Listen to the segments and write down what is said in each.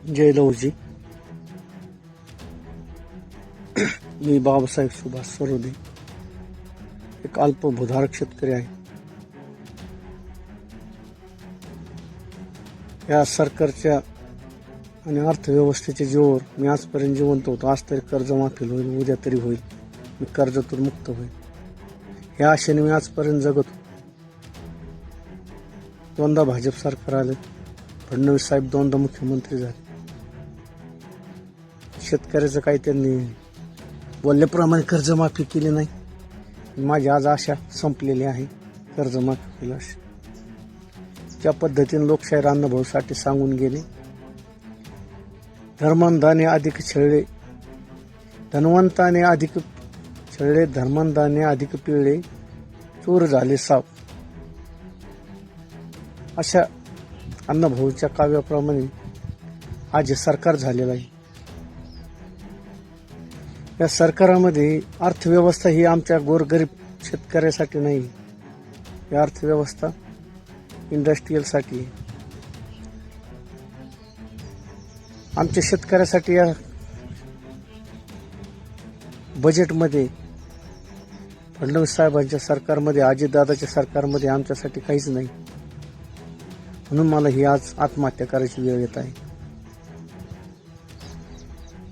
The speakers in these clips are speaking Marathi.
जय लहूजी. मी बाबासाहेब सुभाष सरोदे, एक अल्पभूधारक शेतकरी आहे. या सरकारच्या आणि अर्थव्यवस्थेच्या जोर मी आजपर्यंत जिवंत होतो. आज तरी कर्जमाफी होईल, उद्या तरी होईल, मी कर्जातून मुक्त होईल, ह्या आशेने मी आजपर्यंत जगत होतो. दोनदा भाजप सरकार आले, फडणवीस साहेब दोनदा मुख्यमंत्री झाले. शेतकऱ्याचं काही त्यांनी बोलल्याप्रमाणे कर्जमाफी केली नाही. माझी आज आशा संपलेली आहे, कर्जमाफी होईल अशी. ज्या पद्धतीने लोकशाहीर अण्णाभाऊ साठे सांगून गेले, धर्मांधाने अधिक छळले, धनवंताने अधिक छळले, धर्मांधाने अधिक पिळले, चोर झाले साप. अशा अण्णाभाऊच्या काव्याप्रमाणे आज हे सरकार झालेलं आहे. या सरकारामध्ये अर्थव्यवस्था ही आमच्या गोरगरीब शेतकऱ्यासाठी नाही, या अर्थव्यवस्था इंडस्ट्रीयलसाठी आहे. आमच्या शेतकऱ्यासाठी या बजेटमध्ये, फडणवीस साहेबांच्या सरकारमध्ये, अजितदादाच्या सरकारमध्ये आमच्यासाठी काहीच नाही. म्हणून मला ही आज आत्महत्या करायची वेळ येत आहे.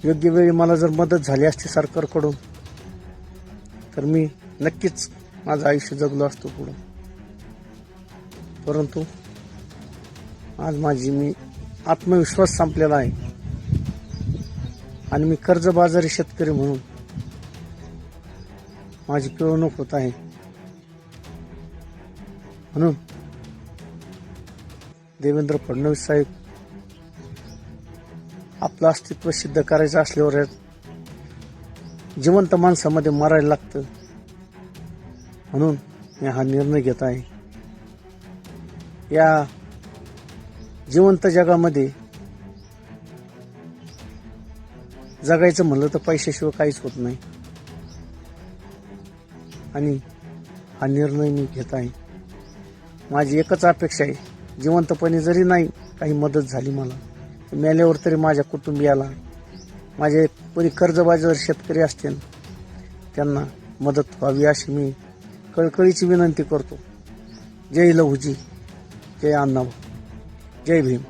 योग्य वेळी मला जर मदत झाली असती सरकारकडून तर मी नक्कीच माझं आयुष्य जगलो असतो पुढं. परंतु आज मी आत्मविश्वास संपलेला आहे आणि मी कर्जबाजारी शेतकरी म्हणून माझी पिळवणूक होत आहे. म्हणून देवेंद्र फडणवीस साहेब, आपलं अस्तित्व सिद्ध करायचं असल्यावर जिवंत माणसामध्ये मरायला लागतं. म्हणून मी हा निर्णय घेत आहे. या जिवंत जगामध्ये जगायचं म्हणलं तर पैशाशिवाय काहीच होत नाही आणि हा निर्णय मी घेत आहे. माझी एकच अपेक्षा आहे, जिवंतपणे जरी नाही काही मदत झाली मला, मेल्यावर तरी माझ्या कुटुंबियाला, माझे कोणी कर्जबाजावर शेतकरी असतील त्यांना मदत व्हावी अशी मी कळकळीची विनंती करतो. जय लहूजी, जय अण्णाभाऊ, जय भीम.